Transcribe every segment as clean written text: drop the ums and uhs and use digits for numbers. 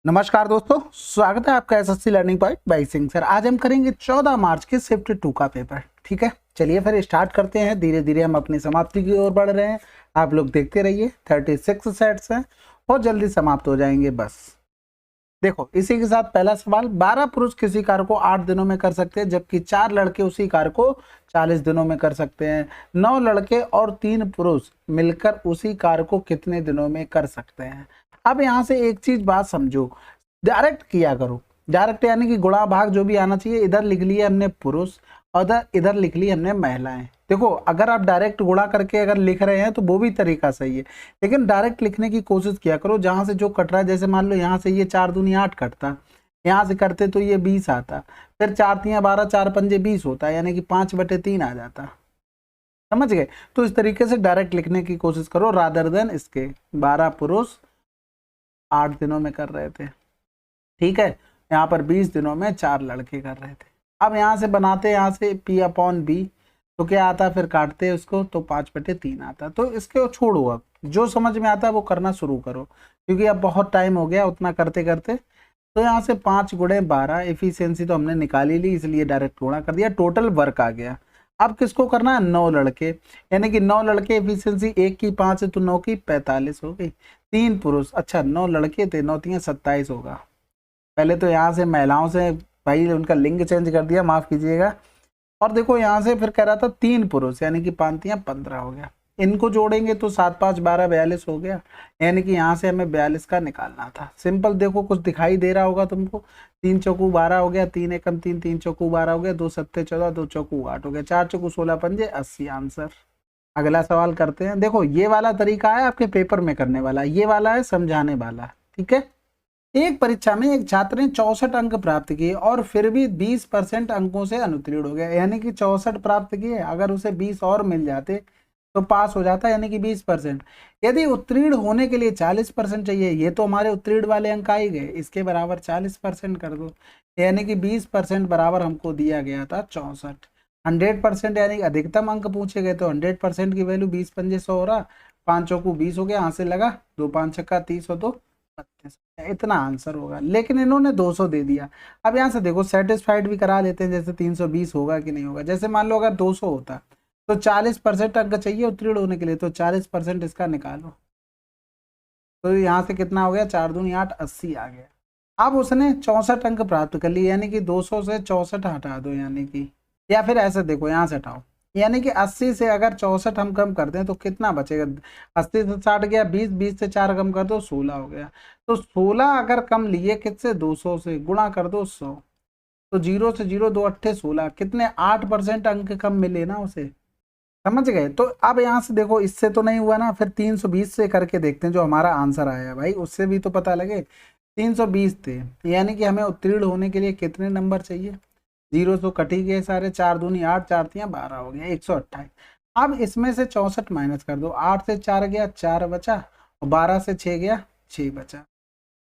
नमस्कार दोस्तों, स्वागत है आपका SSC learning point by Singh sir. आज हम करेंगे 14 मार्च के शिफ्ट 2 का पेपर। ठीक है, चलिए फिर स्टार्ट करते हैं। धीरे धीरे हम अपनी समाप्ति की ओर बढ़ रहे हैं। आप लोग देखते रहिए। 36 सेट्स हैं और जल्दी समाप्त हो जाएंगे। बस देखो, इसी के साथ पहला सवाल, 12 पुरुष किसी कार्य को 8 दिनों में कर सकते हैं, जबकि 4 लड़के उसी कार्य को 40 दिनों में कर सकते हैं। 9 लड़के और 3 पुरुष मिलकर उसी कार्य को कितने दिनों में कर सकते हैं। अब यहाँ से एक चीज बात समझो, डायरेक्ट किया करो। डायरेक्ट यानी कि गुणा भाग जो भी आना चाहिए, इधर लिख लिए हमने पुरुष और इधर लिख ली हमने महिलाएं। देखो, अगर आप डायरेक्ट गुणा करके अगर लिख रहे हैं तो वो भी तरीका सही है, लेकिन डायरेक्ट लिखने की कोशिश किया करो। जहां से जो कट रहा है, जैसे मान लो यहाँ से ये 4 दूनी 8 कटता, यहाँ से करते तो ये 20 आता, फिर 4 तियां 12, 4 पंजे 20 होता, यानी कि 5/3 आ जाता। समझ गए? तो इस तरीके से डायरेक्ट लिखने की कोशिश करो रादर देन इसके। 12 पुरुष 8 दिनों में कर रहे थे, ठीक है। यहाँ पर 20 दिनों में 4 लड़के कर रहे थे। अब यहाँ से बनाते, यहाँ से P/B तो क्या आता, फिर काटते उसको तो 5/3 आता। तो इसके छोड़ो, अब जो समझ में आता है वो करना शुरू करो, क्योंकि अब बहुत टाइम हो गया उतना करते करते। तो यहाँ से 5 × 12 एफिशिएंसी तो हमने निकाल ही ली, इसलिए डायरेक्ट गुणा कर दिया। टोटल वर्क आ गया। अब किसको करना है? 9 लड़के, यानी कि 9 लड़के एफिशिएंसी 1 की 5 है तो 9 की 45 हो गई। 3 पुरुष, अच्छा 9 लड़के थे, 9 तियां 27 होगा। पहले तो यहाँ से महिलाओं से भाई उनका लिंग चेंज कर दिया, माफ कीजिएगा। और देखो यहाँ से फिर कह रहा था 3 पुरुष, यानी कि 5 तियां 15 हो गया। इनको जोड़ेंगे तो 7 5 12 42 हो गया, यानी कि यहाँ से हमें 42 का निकालना था। सिंपल, देखो कुछ दिखाई दे रहा होगा तुमको। 3 चौकू 12 हो गया, 3 एकम 3, 3 चौकू 12 हो गया, 2 सत्ते 14, 2 चौकू 8 हो गया, 4 चौकू 16 पंजे 80 आंसर। अगला सवाल करते हैं। देखो, ये वाला तरीका है आपके पेपर में करने वाला, ये वाला है समझाने वाला। ठीक है, एक परीक्षा में एक छात्र ने 64 अंक प्राप्त किए और फिर भी 20% अंकों से अनुत्तीर्ण हो गया, यानी कि 64 प्राप्त किए, अगर उसे 20 और मिल जाते तो पास हो जाता, यानी कि 20%। यदि उत्तीर्ण होने के लिए 40% चाहिए, ये तो हमारे उत्तीर्ण वाले अंक आ ही गए, इसके बराबर 40% कर दो, यानी कि 20% बराबर हमको दिया गया था 64। 100% यानी कि अधिकतम अंक पूछे गए, तो 100% की वैल्यू 20 पंजे 100 हो रहा, 5 चौकू 20 हो गया, यहाँ से लगा 2 5 छक्का 30 हो, तो 32, इतना आंसर होगा। लेकिन इन्होंने 200 दे दिया। अब यहाँ से देखो, सेटिस्फाइड भी करा लेते हैं, जैसे 320 होगा कि नहीं होगा। जैसे मान लो अगर 200 होता तो 40% अंक चाहिए उत्तीर्ण होने के लिए, तो 40% इसका निकालो, तो यहाँ से कितना हो गया, 4 दूनी 8, 80 आ गया। अब उसने 64 अंक प्राप्त कर लिए, यानी कि 200 से 64 हटा दो, यानी कि, या फिर ऐसे देखो, यहाँ से हटाओ, यानी कि 80 से अगर 64 हम कम कर दें तो कितना बचेगा? 80 से 60 गया, 20, 20 से 4 कम कर दो, 16 हो गया। तो 16 अगर कम लिए किससे? 200 से, गुणा कर दो 100, तो 0 से 0 2 अट्ठे 16, कितने? 8% अंक कम मिले ना उसे। समझ गए? तो अब यहाँ से देखो, इससे तो नहीं हुआ ना, फिर 320 से करके देखते हैं, जो हमारा आंसर आया भाई उससे भी तो पता लगे। 320 थे, यानी कि हमें उत्तीर्ण होने के लिए कितने नंबर चाहिए? 0 तो कट ही गए सारे, 4 दूनी 8, 4 तियां 12 हो गया, 128। अब इसमें से 64 माइनस कर दो, 8 से 4 गया 4 बचा, और 12 से 6 गया 6 बचा।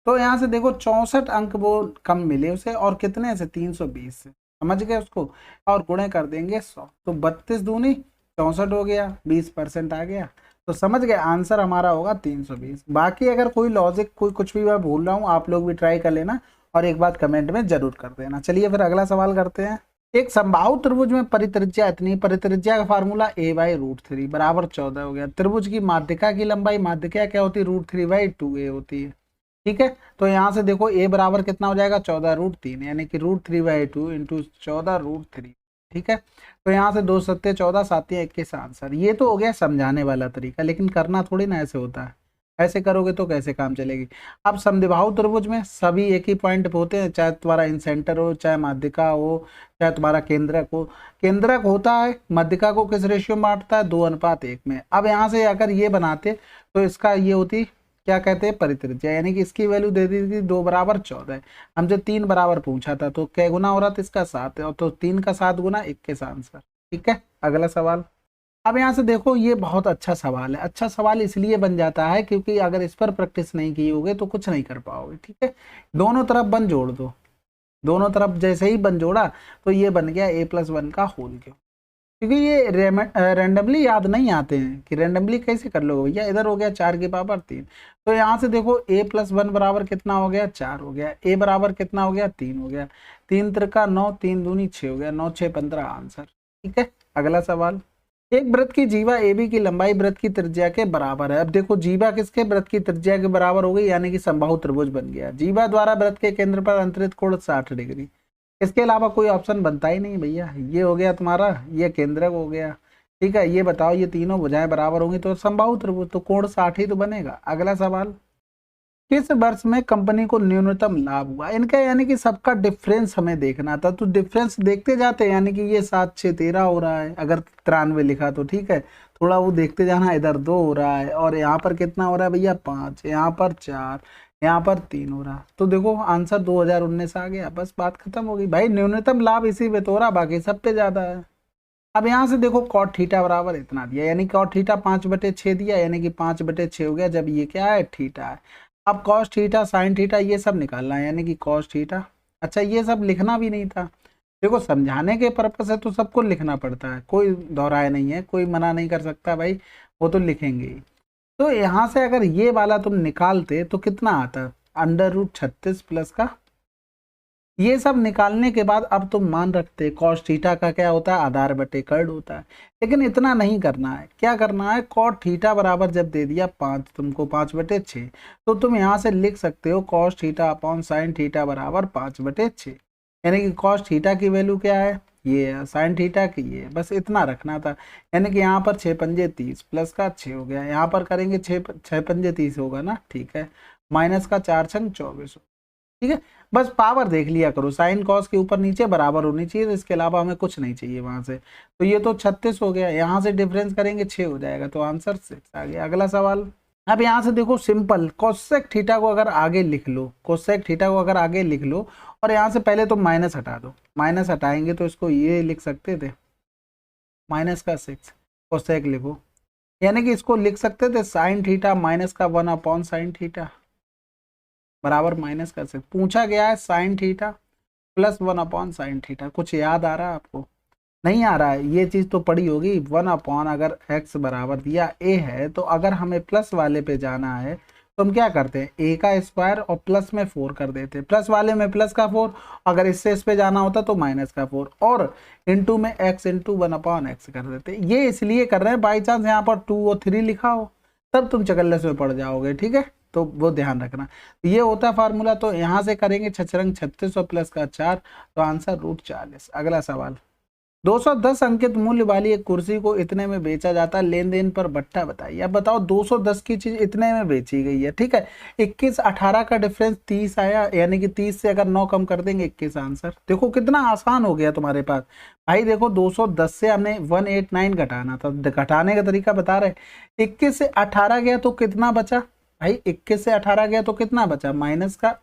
तो यहाँ से देखो 64 अंक वो कम मिले उसे, और कितने से? 320 से। समझ गए उसको? और गुणे कर देंगे 100, तो 32 दूनी 64 हो गया, 20% आ गया। तो समझ गए, आंसर हमारा होगा 320। बाकी अगर कोई लॉजिक, कोई कुछ भी मैं भूल रहा हूँ, आप लोग भी ट्राई कर लेना और एक बात कमेंट में जरूर कर देना। चलिए फिर अगला सवाल करते हैं। एक समबाहु त्रिभुज में परित्रिज्या इतनी, परित्रिज्या का फार्मूला a/√3 बराबर 14 हो गया। त्रिभुज की माध्यिका की लंबाई, माध्यिका क्या होती है? √3/2a होती है। ठीक है, तो यहाँ से देखो a बराबर कितना हो जाएगा? 14√3, यानी कि √3/2 इंटू 14√3। ठीक है, तो यहाँ से 2 सत्ते 14, 7 21 आंसर। ये तो हो गया समझाने वाला तरीका, लेकिन करना थोड़ी ना ऐसे होता है। ऐसे करोगे तो कैसे काम चलेगी? अब समद्विबाहु त्रिभुज में सभी एक ही पॉइंट पे होते हैं, चाहे तुम्हारा इंसेंटर हो, चाहे माध्यिका हो, चाहे तुम्हारा केंद्रक हो। केंद्रक होता है माध्यिका को किस रेशियो में बांटता है? 2:1 में। अब यहाँ से अगर ये बनाते तो इसका ये होती, क्या कहते हैं? परित्रिज्या, यानी कि इसकी वैल्यू दे दी थी 2 बराबर 14। हमसे 3 बराबर पूछा था, तो क्या गुना हो रहा था इसका? 7 है, और तो 3 का 7 गुना 21 आंसर। ठीक है, अगला सवाल। अब यहाँ से देखो, ये बहुत अच्छा सवाल है। अच्छा सवाल इसलिए बन जाता है क्योंकि अगर इस पर प्रैक्टिस नहीं की होगे तो कुछ नहीं कर पाओगे। ठीक है, दोनों तरफ बन जोड़ दो, दोनों तरफ जैसे ही बन जोड़ा तो ये बन गया a+1 का होल क्यूब। क्योंकि ये रैंडमली याद नहीं आते हैं कि रैंडमली कैसे कर लो भैया। इधर हो गया 4 की पावर 3, तो यहाँ से देखो a+1 बराबर कितना हो गया 4 हो गया, a बराबर कितना हो गया 3 हो गया, 3 त्रिका 9, 3 दूनी 6 हो गया, 9×6 = 15 आंसर। ठीक है, अगला सवाल। एक वृत्त की जीवा AB की लंबाई वृत्त की त्रिज्या के बराबर है। अब देखो जीवा किसके वृत्त की त्रिज्या के बराबर हो गई, यानी कि समबाहु त्रिभुज बन गया। जीवा द्वारा वृत्त के केंद्र पर अंतरित कोण 60 डिग्री। इसके अलावा कोई ऑप्शन बनता ही नहीं भैया। ये हो गया तुम्हारा, ये केंद्रक हो गया। ठीक है, ये बताओ ये तीनों भुजाएं बराबर होंगी तो समबाहु त्रिभुज, तो कोण 60 ही तो बनेगा। अगला सवाल। किस वर्ष में कंपनी को न्यूनतम लाभ हुआ? इनका यानी कि सबका डिफरेंस हमें देखना था, तो डिफरेंस देखते जाते हैं, यानी कि ये 7×6 = 13 हो रहा है, अगर 93 लिखा तो ठीक है, थोड़ा वो देखते जाना। इधर 2 हो रहा है और यहाँ पर कितना हो रहा है भैया 5, यहाँ पर 4, यहाँ पर 3 हो रहा है। तो देखो आंसर 2019 आ गया, बस बात खत्म हो गई भाई। न्यूनतम लाभ इसी में तो हो रहा, बाकी सब पे ज्यादा है। अब यहाँ से देखो cot थीटा बराबर इतना दिया, यानी cot थीटा 5/6 दिया, यानी कि 5/6 हो गया जब ये क्या है थीटा है। अब cos थीटा sin थीटा ये सब निकालना है, यानी कि cos थीटा। अच्छा ये सब लिखना भी नहीं था, देखो समझाने के पर्पज है तो सबको लिखना पड़ता है, कोई दोहराए नहीं है, कोई मना नहीं कर सकता भाई, वो तो लिखेंगे ही। तो यहाँ से अगर ये वाला तुम निकालते तो कितना आता, √36 प्लस का। ये सब निकालने के बाद अब तुम मान रखते cos थीटा का क्या होता है, आधार बटे कर्ड होता है। लेकिन इतना नहीं करना है, क्या करना है, cot थीटा बराबर जब दे दिया 5 तुमको 5/6, तो तुम यहाँ से लिख सकते हो cos theta upon sin theta बराबर 5/6, यानी कि cos थीटा की वैल्यू क्या है, ये है, sin थीटा की ये, बस इतना रखना था। यानी कि यहाँ पर 6×5 = 30 प्लस का 6 हो गया, यहाँ पर करेंगे 6×5 होगा ना, ठीक है, माइनस का 4×6 = 24। ठीक है, बस पावर देख लिया करो, साइन कॉस के ऊपर नीचे बराबर होनी चाहिए, तो इसके अलावा हमें कुछ नहीं चाहिए वहां से। तो ये तो 36 हो गया, यहाँ से डिफरेंस करेंगे 6 हो जाएगा, तो आंसर 6 आ गया। अगला सवाल। अब यहाँ से देखो सिंपल, कोसेक थीटा को अगर आगे लिख लो, कोसेक थीटा को अगर आगे लिख लो, और यहाँ से पहले तो माइनस हटा दो, माइनस हटाएंगे तो इसको ये लिख सकते थे -6 कोसेक लिखो, यानी कि इसको लिख सकते थे साइन थीटा -1/sin थीटा बराबर -6। पूछा गया है साइन थीटा +1/sin थीटा। कुछ याद आ रहा है आपको? नहीं आ रहा है, ये चीज तो पड़ी होगी। 1/, अगर x बराबर दिया a है, तो अगर हमें प्लस वाले पे जाना है तो हम क्या करते हैं, a का स्क्वायर और प्लस में 4 कर देते हैं, प्लस वाले में प्लस का 4, अगर इससे इस पे जाना होता तो माइनस का 4, और इंटू में x इंटू 1/x कर देते। ये इसलिए कर रहे हैं बाई चांस यहाँ पर 2 और 3 लिखा हो, तब तुम चकल्लस में पड़ जाओगे, ठीक है, तो वो ध्यान रखना। ये होता है फार्मूला, तो यहाँ से करेंगे 6×36 और प्लस का 4, तो आंसर √40। अगला सवाल। 210 अंकित मूल्य वाली एक कुर्सी को इतने में बेचा जाता है, लेन देन पर बट्टा बताइए। अब बताओ 210 की चीज इतने में बेची गई है, ठीक है, 21-18 का डिफरेंस 30 आया, यानी कि 30 से अगर 9 कम कर देंगे 21 आंसर। देखो कितना आसान हो गया तुम्हारे पास भाई। देखो 210 से हमने 189 घटाना था, घटाने का तरीका बता रहे। 21 से 18 गया तो कितना बचा भाई, 21 से 18 गया तो कितना बचा, माइनस का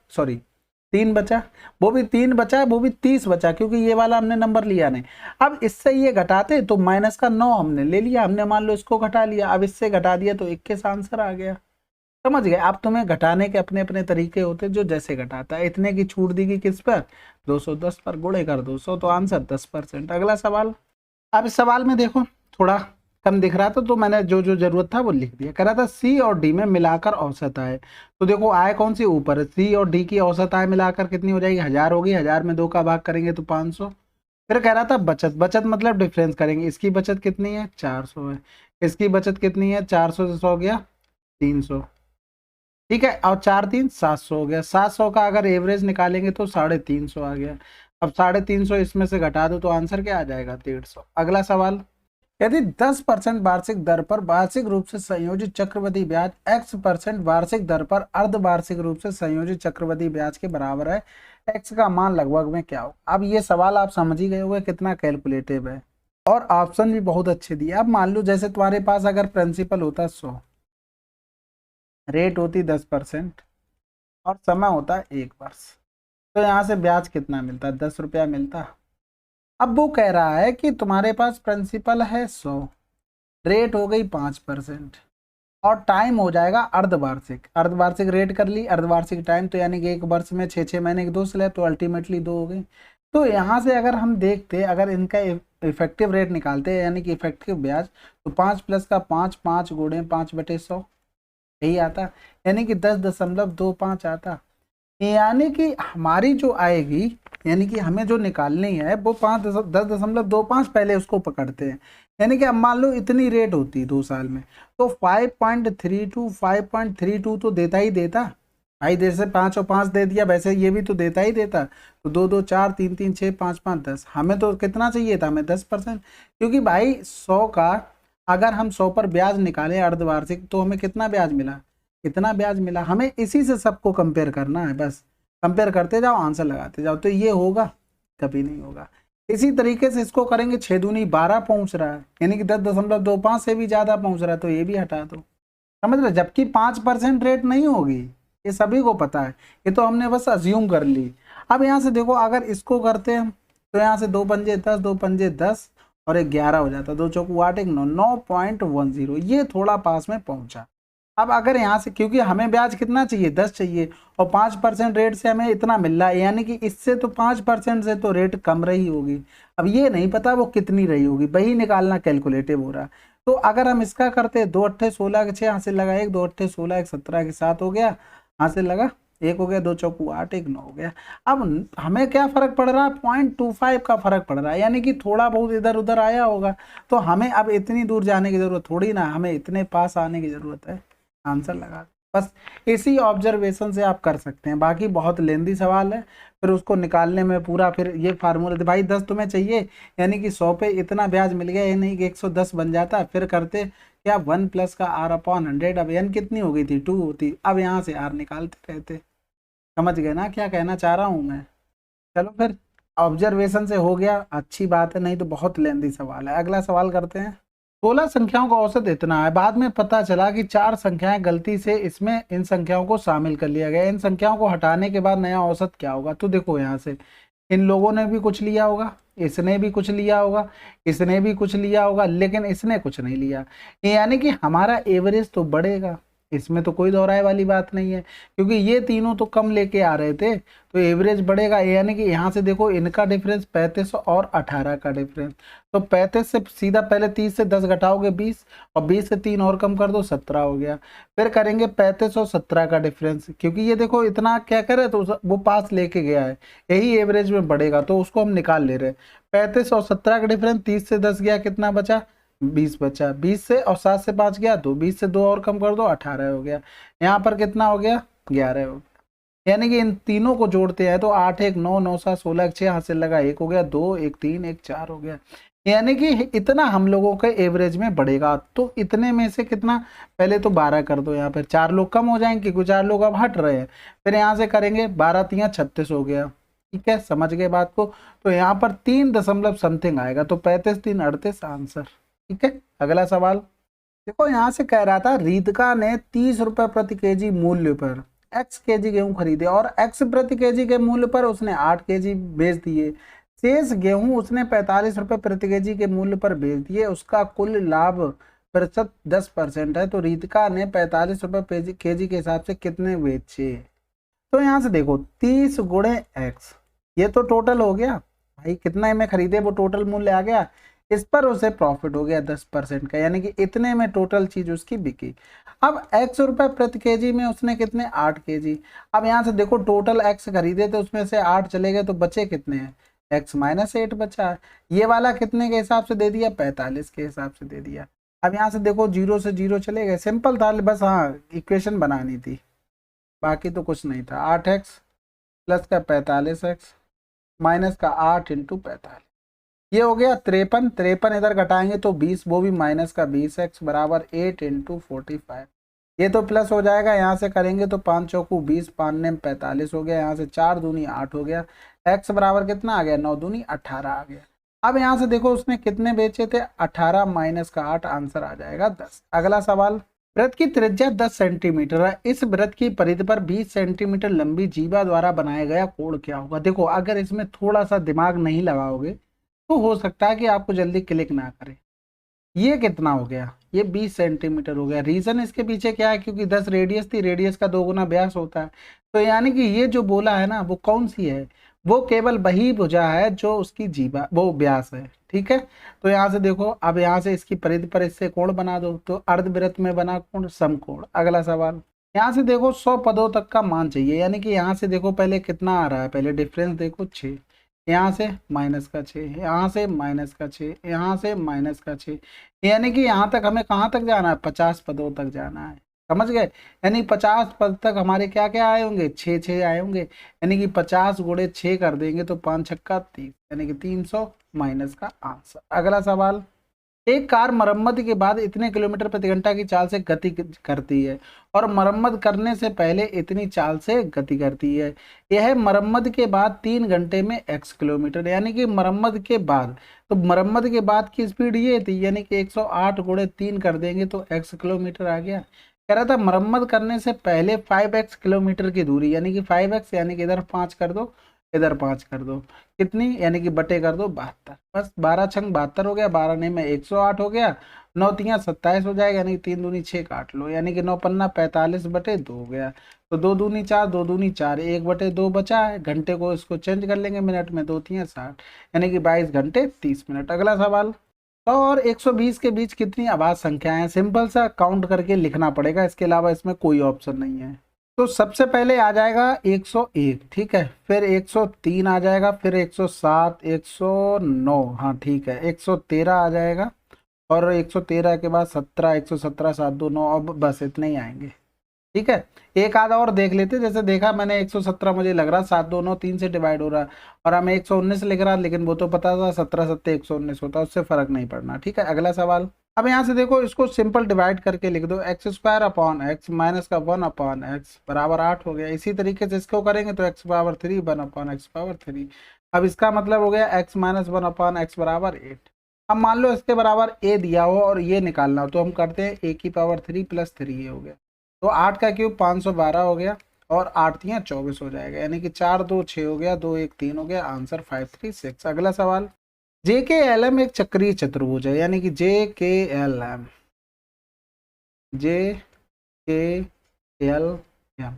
3 बचा, वो भी 3 बचा, वो भी 30 बचा, क्योंकि ये वाला हमने नंबर लिया नहीं। अब इससे ये घटाते तो माइनस का 9 हमने ले लिया, हमने मान लो इसको घटा लिया, अब इससे घटा दिया तो 21 आंसर आ गया। समझ गए? अब तुम्हें घटाने के अपने अपने तरीके होते, जो जैसे घटाता है। इतने की छूट दी गई किस पर, 210 पर, गुणे कर 200, तो आंसर 10%। अगला सवाल। अब इस सवाल में देखो थोड़ा कम दिख रहा था, तो मैंने जो जो जरूरत था वो लिख दिया। कह रहा था सी और डी में मिलाकर औसत आय, तो देखो आय कौन सी ऊपर है, सी और डी की औसत आय मिलाकर कितनी हो जाएगी, 1000 होगी, 1000 में 2 का भाग करेंगे तो 500। फिर कह रहा था बचत, बचत मतलब डिफरेंस करेंगे, इसकी बचत कितनी है 400 है, इसकी बचत कितनी है 400 से 100 गया 300, ठीक है, और 4×3 700 हो गया। 700 का अगर एवरेज निकालेंगे तो 350 आ गया। अब 350 इसमें से घटा दो तो आंसर क्या आ जाएगा 150। अगला सवाल। यदि 10% वार्षिक दर पर वार्षिक रूप से संयोजित चक्रवृद्धि ब्याज x% वार्षिक दर पर अर्धवार्षिक रूप से संयोजित चक्रवृद्धि ब्याज के बराबर है, x का मान लगभग में क्या हो। अब ये सवाल आप समझ ही गए होंगे कितना कैलकुलेटिव है, और ऑप्शन भी बहुत अच्छे दिए। अब मान लो जैसे तुम्हारे पास अगर प्रिंसिपल होता 100, रेट होती 10% और समय होता है 1 वर्ष, तो यहाँ से ब्याज कितना मिलता, 10 रुपया मिलता। अब वो कह रहा है कि तुम्हारे पास प्रिंसिपल है 100, रेट हो गई 5% और टाइम हो जाएगा अर्धवार्षिक। अर्धवार्षिक रेट कर ली, अर्धवार्षिक टाइम, तो यानी कि 1 वर्ष में 6 महीने की 2 स्लैब, तो अल्टीमेटली 2 हो गई। तो यहाँ से अगर हम देखते, अगर इनका इफेक्टिव रेट निकालते हैं यानी कि इफेक्टिव ब्याज, तो 5 प्लस का 5, 5 गुणे 5/100 यही आता, यानी कि 10.25 आता। यानी कि हमारी जो आएगी, यानी कि हमें जो निकालनी है वो 10.25 पहले उसको पकड़ते हैं। यानी कि अब मान लो इतनी रेट होती 2 साल में, तो 5.32 तो देता ही देता भाई। जैसे 5 और 5 दे दिया, वैसे ये भी तो देता ही देता। तो 2 2 4 3 3 6 5 5 10, हमें तो कितना चाहिए था, हमें 10%। क्योंकि भाई 100 का अगर हम 100 पर ब्याज निकालें अर्धवार्षिक, तो हमें कितना ब्याज मिला, कितना ब्याज मिला। हमें इसी से सबको कंपेयर करना है, बस कंपेयर करते जाओ, आंसर लगाते जाओ। तो ये होगा, कभी नहीं होगा। इसी तरीके से इसको करेंगे, 6 दूनी 12 पहुंच रहा है, यानी कि 10.25 से भी ज्यादा पहुंच रहा है, तो ये भी हटा दो। समझ रहे, जबकि 5% रेट नहीं होगी, ये सभी को पता है, ये तो हमने बस अज्यूम कर ली। अब यहाँ से देखो, अगर इसको करते हैं तो यहाँ से 2 पंजे 10, 2 पंजे 10 और 11 हो जाता, 2 चौकू 8, 1 9, 9.10, ये थोड़ा पास में पहुंचा। अब अगर यहाँ से, क्योंकि हमें ब्याज कितना चाहिए, 10 चाहिए, और 5% रेट से हमें इतना मिल रहा है, यानी कि इससे तो 5% से तो रेट कम रही होगी। अब ये नहीं पता वो कितनी रही होगी, वही निकालना कैलकुलेटिव हो रहा। तो अगर हम इसका करते, 2 अट्ठे 16 के 6, यहाँ से लगा 1, 2 अट्ठे 16, 1 17 के 7 हो गया, यहाँ से लगा 1 हो गया, 2 चौकू 8, 1 9 हो गया। अब हमें क्या फर्क पड़ रहा है, 0.25 का फर्क पड़ रहा है, यानी कि थोड़ा बहुत इधर उधर आया होगा। तो हमें अब इतनी दूर जाने की जरूरत थोड़ी ना, हमें इतने पास आने की जरूरत है, आंसर लगा। बस इसी ऑब्जर्वेशन से आप कर सकते हैं। बाकी बहुत लेंदी सवाल है, फिर उसको निकालने में पूरा फिर ये फार्मूला, भाई 10 तुम्हें चाहिए, यानी कि 100 पे इतना ब्याज मिल गया, ये नहीं कि 110 बन जाता। फिर करते क्या, 1 प्लस का r/100, अब n कितनी हो गई थी, 2 होती। अब यहाँ से r निकालते रहते। समझ गए ना क्या कहना चाह रहा हूँ मैं। चलो फिर ऑब्जर्वेशन से हो गया, अच्छी बात है, नहीं तो बहुत लेंदी सवाल है। अगला सवाल करते हैं। 16 संख्याओं का औसत इतना है, बाद में पता चला कि 4 संख्याएं गलती से इसमें इन संख्याओं को शामिल कर लिया गया, इन संख्याओं को हटाने के बाद नया औसत क्या होगा। तो देखो यहाँ से इन लोगों ने भी कुछ लिया होगा, इसने भी कुछ लिया होगा, इसने भी कुछ लिया होगा, लेकिन इसने कुछ नहीं लिया, यानी कि हमारा एवरेज तो बढ़ेगा। इसमें तो कोई दोहराए वाली बात नहीं है, क्योंकि ये तीनों तो कम लेके आ रहे थे, तो एवरेज बढ़ेगा। यानी कि यहाँ से देखो, इनका डिफरेंस 35 और 18 का डिफरेंस, तो 35 से सीधा पहले 30 से 10 घटाओगे 20, और 20 से 3 और कम कर दो 17 हो गया। फिर करेंगे 35 और 17 का डिफरेंस, क्योंकि ये देखो इतना क्या करे, तो वो पास लेके गया है, यही एवरेज में बढ़ेगा, तो उसको हम निकाल ले रहे हैं। 35 और 17 का डिफरेंस, 30 से 10 गया, कितना बचा, 20 बचा। 20 से और 7 से 5 गया, तो 20 से 2 और कम कर दो, 18 हो गया। यहाँ पर कितना हो गया, 11 हो गया। यानी कि इन तीनों को जोड़ते हैं तो 8 1 9 9 7 16 6, हाथ से लगा 1 हो गया, 2 1 3 1 4 हो गया। यानी कि इतना हम लोगों के एवरेज में बढ़ेगा। तो इतने में से कितना, पहले तो 12 कर दो, यहाँ पर 4 लोग कम हो जाएंगे, क्योंकि 4 लोग अब हट रहे हैं। फिर यहाँ से करेंगे 12 3 36 हो गया। ठीक है, समझ गए बात को। तो यहाँ पर 3 दशमलव समथिंग आएगा, तो 35 3 38 आंसर। ठीक है, अगला सवाल देखो। यहाँ से कह रहा था, रितिका ने 30 रुपए प्रति केजी मूल्य पर x केजी गेहूं खरीदे, और x प्रति केजी के मूल्य पर उसने 8 केजी बेच दिए। शेष गेहूं उसने 45 रुपए प्रति केजी के मूल्य पर बेच दिए, उसका कुल लाभ प्रतिशत 10% है। तो रितिका ने 45 रुपए केजी के हिसाब से कितने बेचे। तो यहाँ से देखो 30 गुणे x, ये तो टोटल हो गया भाई, कितना में खरीदे वो टोटल मूल्य आ गया। इस पर उसे प्रॉफिट हो गया 10% का, यानी कि इतने में टोटल चीज उसकी बिकी। अब x रुपए प्रति केजी में उसने कितने, 8 केजी। अब यहाँ से देखो टोटल x खरीदे तो उसमें से 8 चले गए, तो बचे कितने हैं, x - 8 बचा है। ये वाला कितने के हिसाब से दे दिया, 45 के हिसाब से दे दिया। अब यहाँ से देखो 0 से 0 चले गए, सिंपल था, बस हाँ इक्वेशन बनानी थी, बाकी तो कुछ नहीं था। 8x प्लस का 45x माइनस का 8 × 45, ये हो गया 53। 53 इधर घटाएंगे तो 20, वो भी माइनस का 20x बराबर 8 × 45। ये तो प्लस हो जाएगा, यहाँ से करेंगे तो 5 चौकू 20, 5 ने 45 हो गया, यहाँ से 4 दूनी 8 हो गया, x बराबर कितना आ गया, 9 दूनी 18 आ गया। अब यहाँ से देखो उसने कितने बेचे थे, 18 माइनस का 8, आंसर आ जाएगा 10। अगला सवाल, वृत्त की त्रिज्या 10 सेंटीमीटर है, इस वृत्त की परिधि पर 20 सेंटीमीटर लंबी जीवा द्वारा बनाया गया कोण क्या होगा। देखो अगर इसमें थोड़ा सा दिमाग नहीं लगाओगे तो हो सकता है कि आपको जल्दी क्लिक ना करे। ये कितना हो गया, ये 20 सेंटीमीटर हो गया। रीजन इसके पीछे क्या है, क्योंकि 10 रेडियस थी, रेडियस का 2 गुना व्यास होता है। तो यानी कि ये जो बोला है ना, वो कौन सी है, वो केवल वही भुजा है जो उसकी जीवा वो व्यास है। ठीक है, तो यहाँ से देखो, अब यहाँ से इसकी परिधि पर इससे कोण बना दो, तो अर्धवृत्त में बना कोण समकोण। अगला सवाल, यहाँ से देखो 100 पदों तक का मान चाहिए, यानी कि यहाँ से देखो पहले कितना आ रहा है, पहले डिफरेंस देखो 6, यहाँ से माइनस का 6, यहाँ से माइनस का 6, यहाँ से माइनस का 6, यानी कि यहाँ तक हमें कहाँ तक जाना है, 50 पदों तक जाना है। समझ गए, यानी 50 पद तक हमारे क्या क्या आए होंगे, 6 आए होंगे, यानी कि 50 गुणे 6 कर देंगे तो 5 छक्का 30, यानी कि 300 माइनस का आंसर। अगला सवाल, एक कार मरम्मत के बाद इतने किलोमीटर प्रति घंटा की चाल से गति करती है और मरम्मत करने से पहले इतनी चाल से गति करती है। यह मरम्मत के बाद 3 घंटे में x किलोमीटर, यानी कि मरम्मत के बाद, तो मरम्मत के बाद की स्पीड ये थी, यानी कि 108 गुणे 3 कर देंगे तो x किलोमीटर आ गया। कह रहा था मरम्मत करने से पहले 5x किलोमीटर की दूरी, यानी कि 5x, यानी कि इधर 5 कर दो, इधर 5 कर दो, कितनी, यानी कि बटे कर दो 72, बस 12 छंग 72 हो गया, 12 ने में 108 हो गया, 9 तियां 27 हो जाएगा, यानी कि 3 दूनी 6 काट लो, यानी कि 9 पन्ना 45 बटे 2 हो गया, तो 2 दूनी 4, 2 दूनी 4, 1 बटे 2 बचा है, घंटे को इसको चेंज कर लेंगे मिनट में, 2 तियां 60, यानी कि 22 घंटे 30 मिनट। अगला सवाल, 100 और 120 के बीच कितनी आवाज संख्याएं हैं, सिंपल सा काउंट करके लिखना पड़ेगा, इसके अलावा इसमें कोई ऑप्शन नहीं है। तो सबसे पहले आ जाएगा 101, ठीक है, फिर 103 आ जाएगा, फिर 107, 109, हाँ ठीक है, 113 आ जाएगा, और 113 के बाद 17, 117, 7, 2, 9, अब बस इतने ही आएंगे। ठीक है, एक आधा और देख लेते, जैसे देखा मैंने 117 मुझे लग रहा 7, 2, 9, 3 से डिवाइड हो रहा है, और हमें 119 लिख रहा, लेकिन वो तो पता था 17 सत्ते 119 होता, उससे फर्क नहीं पड़ना। ठीक है, अगला सवाल, अब यहाँ से देखो इसको सिंपल डिवाइड करके लिख दो, x square upon x minus का 1 अपॉन एक्स बराबर 8 हो गया। इसी तरीके से इसको करेंगे तो x power 3 1 upon x power 3, अब इसका मतलब हो गया एक्स माइनस 1 अपॉन एक्स बराबर 8। अब मान लो इसके बराबर ए दिया हो और ये निकालना हो, तो हम करते हैं ए की पावर 3 प्लस 3 ये हो गया, तो 8 का क्यूब 512 हो गया, और 8 तियां 24 हो जाएगा, यानी कि 4 2 6 हो गया, 2 1 3 हो गया, आंसर 536। अगला सवाल, जे के एल एम एक चक्रीय चतुर्भुज है, यानी कि जे के एल एम, जे के एल एम,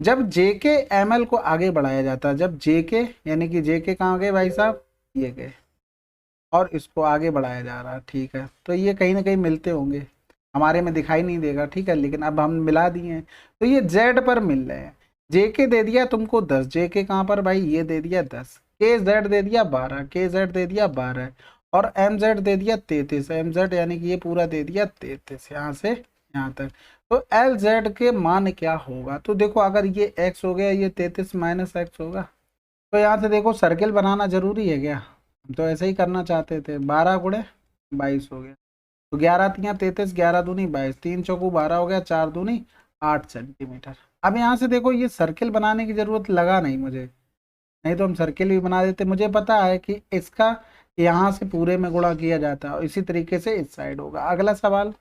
जब जे के एम एल को आगे बढ़ाया जाता है, जब जे के, यानी कि जे के कहाँ गए भाई साहब, ये गए, और इसको आगे बढ़ाया जा रहा है, ठीक है, तो ये कहीं ना कहीं मिलते होंगे, हमारे में दिखाई नहीं देगा, ठीक है, लेकिन अब हम मिला दिए हैं, तो ये जेड पर मिल रहे हैं। जे के दे दिया तुमको 10, जे के कहाँ पर भाई, ये दे दिया 10, के जेड दे दिया 12, के जेड दे दिया 12, और एम जेड दे दिया 33, एम जेड यानी कि ये पूरा दे दिया 33, यहाँ से यहाँ तक। तो एल जेड के मान क्या होगा, तो देखो अगर ये एक्स हो गया, ये 33 माइनस एक्स होगा, तो यहाँ से देखो सर्किल बनाना जरूरी है क्या, हम तो ऐसे ही करना चाहते थे, 12 गुणे 22 हो गया, तो 11 तियां 33, 11 दूनी 22, 3 चौकू 12 हो गया, 4 दूनी 8 सेंटीमीटर। अब यहाँ से देखो ये सर्किल बनाने की जरूरत लगा नहीं मुझे, नहीं तो हम सर्किल भी बना देते, मुझे पता है कि इसका यहाँ से पूरे में गुणा किया जाता है, और इसी तरीके से इस साइड होगा। अगला सवाल,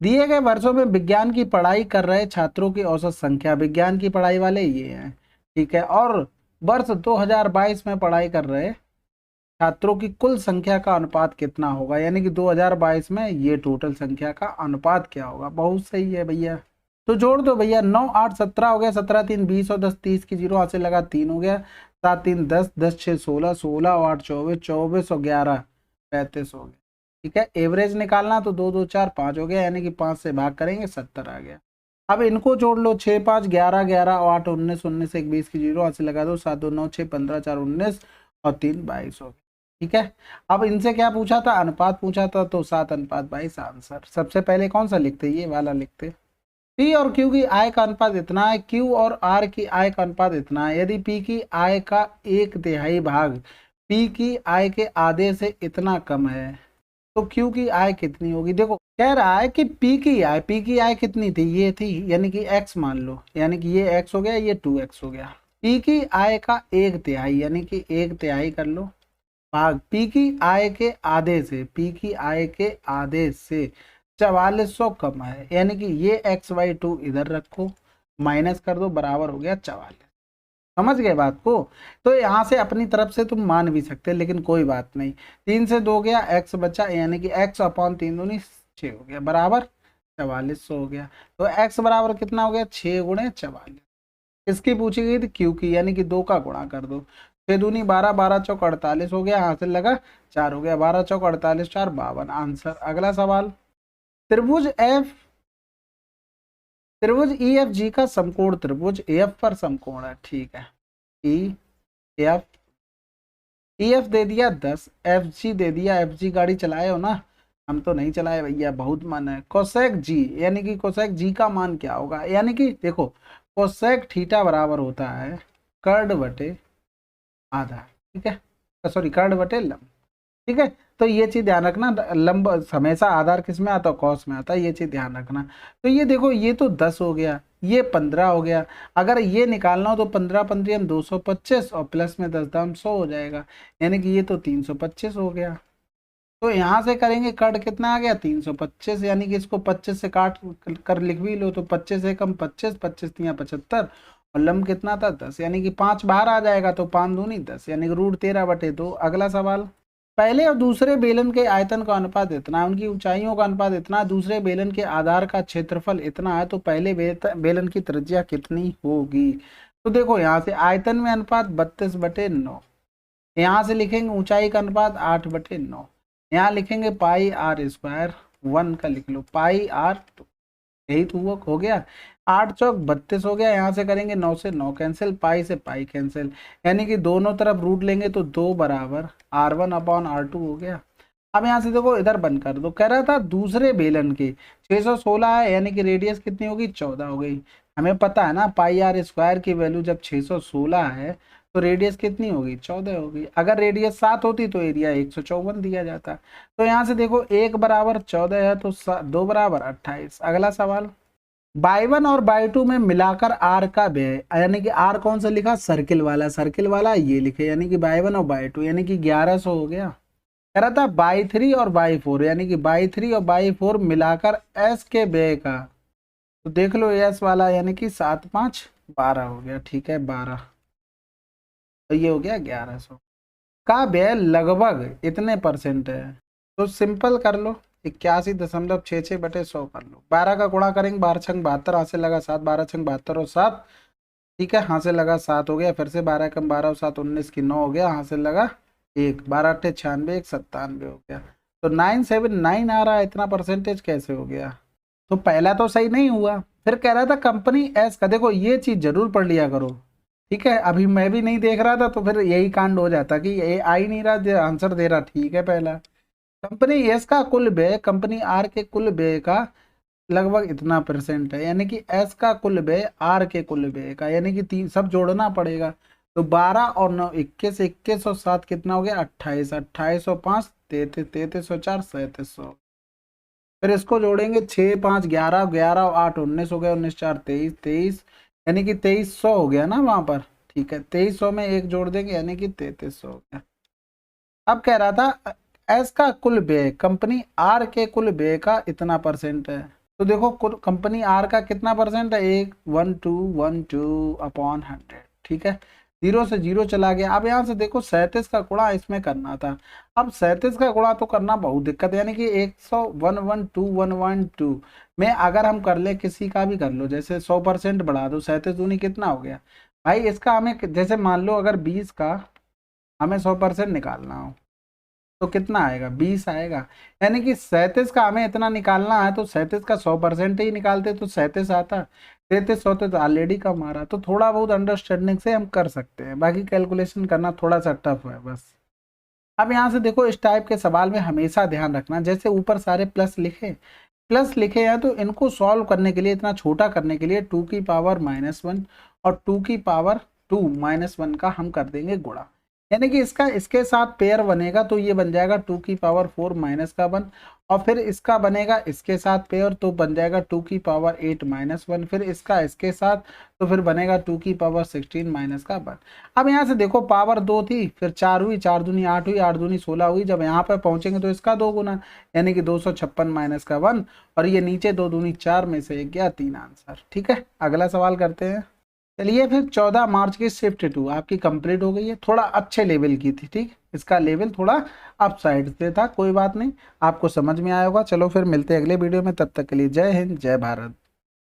दिए गए वर्षों में विज्ञान की पढ़ाई कर रहे छात्रों की औसत संख्या, विज्ञान की पढ़ाई वाले ये हैं, ठीक है, और वर्ष 2022 में पढ़ाई कर रहे छात्रों की कुल संख्या का अनुपात कितना होगा, यानी कि 2022 में ये टोटल संख्या का अनुपात क्या होगा। बहुत सही है भैया, तो जोड़ दो भैया, 9 8 17 हो गया, 17 3 20 और 10 30 की जीरो हाथ से लगा 3 हो गया, 7 3 10, 10 6 16, 16 और 8 24, 24 और 11 35 हो गया। ठीक है, एवरेज निकालना तो 2 2 4 5 हो गया, यानी कि 5 से भाग करेंगे 70 आ गया। अब इनको जोड़ लो, 6 5 11 11 और 8 19 19 1 20 की जीरो हाथ से लगा दो, 7 2 9 6 15 4 19 और 3 22 हो गया। ठीक है, अब इनसे क्या पूछा था, अनुपात पूछा था, तो 7:22 आंसर। सबसे पहले कौन सा लिखते, ये वाला लिखते, पी और क्यू की आय का अनुपात इतना है, क्यू और आर की आय का अनुपात इतना है, यदि पी की आय का 1/3 भाग पी की आय के आधे से इतना कम है, तो क्यू की आय कितनी होगी। देखो कह रहा है कि पी की आय कितनी थी, ये थी, यानी कि एक्स मान लो, यानी कि ये एक्स हो गया, ये 2x हो गया, पी की आय का 1/3, यानी कि 1/3 कर लो, भाग पी की आय के आधे से, पी की आय के आधे से 4400 कम है, यानी कि ये x/2 इधर रखो, माइनस कर दो, बराबर हो गया 44। समझ गए बात को, तो यहाँ से अपनी तरफ से तुम मान भी सकते, लेकिन कोई बात नहीं, 3 से 2 गया, x बचा, यानी कि x अपॉन 3 दूनी 6 हो गया, बराबर 4400 हो गया। तो x बराबर कितना हो गया, 6 गुणे 44। इसकी पूछी गई थी क्यू की, यानी कि 2 का गुणा कर दो, 6 दूनी 12, 12 चौक 48 हो गया, हासिल लगा 4 हो गया, 12 चौक 48, 4 52 आंसर। अगला सवाल, त्रिभुज ई एफ जी का समकोण त्रिभुज ए एफ पर समकोण है, ठीक है। ई एफ दे दिया 10, एफ जी दे दिया, एफ जी गाड़ी चलाए हो ना, हम तो नहीं चलाए भैया, बहुत मन है। कोसेक जी यानी कि कोसेक जी का मान क्या होगा, यानी कि देखो कोसेक थीटा बराबर होता है कर्ड बटे आधा, ठीक है, सॉरी कर्ड बटे लंब, ठीक है। तो ये चीज ध्यान रखना, लंब हमेशा आधार किस में आता है, कॉस में आता है, ये चीज ध्यान रखना। तो ये देखो ये तो 10 हो गया, ये 15 हो गया, अगर ये निकालना हो तो 15 15 हम 225 और प्लस में 10 दाम 100 हो जाएगा, यानी कि ये तो 325 हो गया। तो यहाँ से करेंगे कट कितना आ गया 325, यानी कि इसको 25 से काट कर लिख भी लो तो 25 से कम 25, 25 तिया 75 और लंब कितना था 10, यानी कि 5 बाहर आ जाएगा तो 5 दूनी 10, यानी कि √13/2। अगला सवाल, पहले और दूसरे बेलन के आयतन का अनुपात इतना है, उनकी ऊंचाइयों का अनुपात इतना है, दूसरे बेलन के आधार का क्षेत्रफल इतना है, तो पहले बेलन की त्रिज्या कितनी होगी। तो देखो यहाँ से आयतन में अनुपात 32/9, यहाँ से लिखेंगे ऊंचाई का अनुपात 8/9, यहाँ लिखेंगे पाई r स्क्वायर 1 का लिख लो, पाई r2, यही तो वो हो गया। 8 चौक 32 हो गया, यहाँ से करेंगे 9 से 9 कैंसिल, पाई से पाई कैंसिल, यानी कि दोनों तरफ रूट लेंगे तो 2 बराबर r1/r2 हो गया। अब यहाँ से देखो इधर बंद कर दो, कह रहा था दूसरे बेलन के 616 है, यानी कि रेडियस कितनी होगी 14 हो गई। हमें पता है ना पाई r स्क्वायर की वैल्यू जब 616 है तो रेडियस कितनी होगी 14 होगी, अगर रेडियस 7 होती तो एरिया 154 दिया जाता। तो यहाँ से देखो 1 बराबर 14 है तो 2 बराबर 28। अगला सवाल, y1 और y2 में मिलाकर r का व्यय, यानी कि r कौन सा लिखा सर्किल वाला ये लिखे, यानी कि y1 और y2 यानी कि 1100 हो गया। कह रहा था y3 और y4, यानी कि y3 और y4 मिलाकर s के व्यय का, तो देख लो s वाला, यानी कि 7 5 12 हो गया, ठीक है 12, तो ये हो गया 1100 का व्यय लगभग इतने परसेंट है, तो सिंपल कर लो 81.66/100 कर लो, 12 का गुणा करेंगे 12 छंग 72, हाथ से लगा 7, 12 छंग 72 और 7, ठीक है, हाथ से लगा 7 हो गया, फिर से 12 कम 12 और 7 19 की 9 हो गया, हाथ से लगा 1, 12 8 96, 1 97 हो गया, तो 979 आ रहा है, इतना परसेंटेज कैसे हो गया। तो पहला तो सही नहीं हुआ, फिर कह रहा था कंपनी एस का, देखो ये चीज जरूर पढ़ लिया करो, ठीक है, अभी मैं भी नहीं देख रहा था तो फिर यही कांड हो जाता कि ये आ ही नहीं रहा, आंसर दे रहा, ठीक है पहला। कंपनी एस का कुल व्यय कंपनी आर के कुल व्यय का लगभग इतना परसेंट है, यानी कि एस का कुल व्यय आर के कुल व्यय का, यानी कि तीन सब जोड़ना पड़ेगा, तो 12 और 9 21, 21 और 7 कितना हो गया 28, 28 और 5 33, 33 और 4 3700, फिर इसको जोड़ेंगे 6 5 11, 11 और 8 19 हो गया, 19 4 23, 23 यानी कि 2300 हो गया ना वहां पर, ठीक है, 2300 में एक जोड़ देंगे यानी कि 3300 हो गया। अब कह रहा था एस का कुल व्यय कंपनी आर के कुल व्यय का इतना परसेंट है, तो देखो कंपनी आर का कितना परसेंट है 11212/100, ठीक है, 0 से 0 चला गया। अब यहाँ से देखो 37 का गुणा इसमें करना था, अब 37 का गुणा तो करना बहुत दिक्कत है, यानी कि 100 में अगर हम कर ले किसी का भी कर लो, जैसे 100% बढ़ा दो, 37 दूनी कितना हो गया भाई, इसका हमें जैसे मान लो अगर 20 का हमें 100% निकालना हो तो कितना आएगा 20 आएगा, यानी कि 37 का हमें इतना निकालना है तो 37 का 100% ही निकालते तो 37 आता, 33 होते तो ऑलरेडी कम आ रहा, तो थोड़ा बहुत अंडरस्टैंडिंग से हम कर सकते हैं, बाकी कैलकुलेशन करना थोड़ा सा टफ है बस। अब यहाँ से देखो इस टाइप के सवाल में हमेशा ध्यान रखना, जैसे ऊपर सारे प्लस लिखे हैं तो इनको सॉल्व करने के लिए, इतना छोटा करने के लिए 2 की पावर -1 और 2 की पावर 2 -1 का हम कर देंगे गुणा, यानी कि इसका इसके साथ पेयर बनेगा तो ये बन जाएगा 2 की पावर 4 -1, और फिर इसका बनेगा इसके साथ पेयर तो बन जाएगा 2 की पावर 8 -1, फिर इसका इसके साथ तो फिर बनेगा 2 की पावर 16 -1। अब यहाँ से देखो पावर 2 थी, फिर 4 हुई, 4 दूनी 8 हुई, 8 दूनी 16 हुई, जब यहाँ पर पहुंचेंगे तो इसका 2 गुना, यानी कि 256 -1, और ये नीचे 2 दूनी 4 में से 1 गया 3 आंसर, ठीक है। अगला सवाल करते हैं, चलिए फिर 14 मार्च की शिफ्ट 2 आपकी कंप्लीट हो गई है, थोड़ा अच्छे लेवल की थी, ठीक, इसका लेवल थोड़ा अप साइड से था, कोई बात नहीं, आपको समझ में आया होगा। चलो फिर मिलते हैं अगले वीडियो में, तब तक के लिए जय हिंद जय भारत।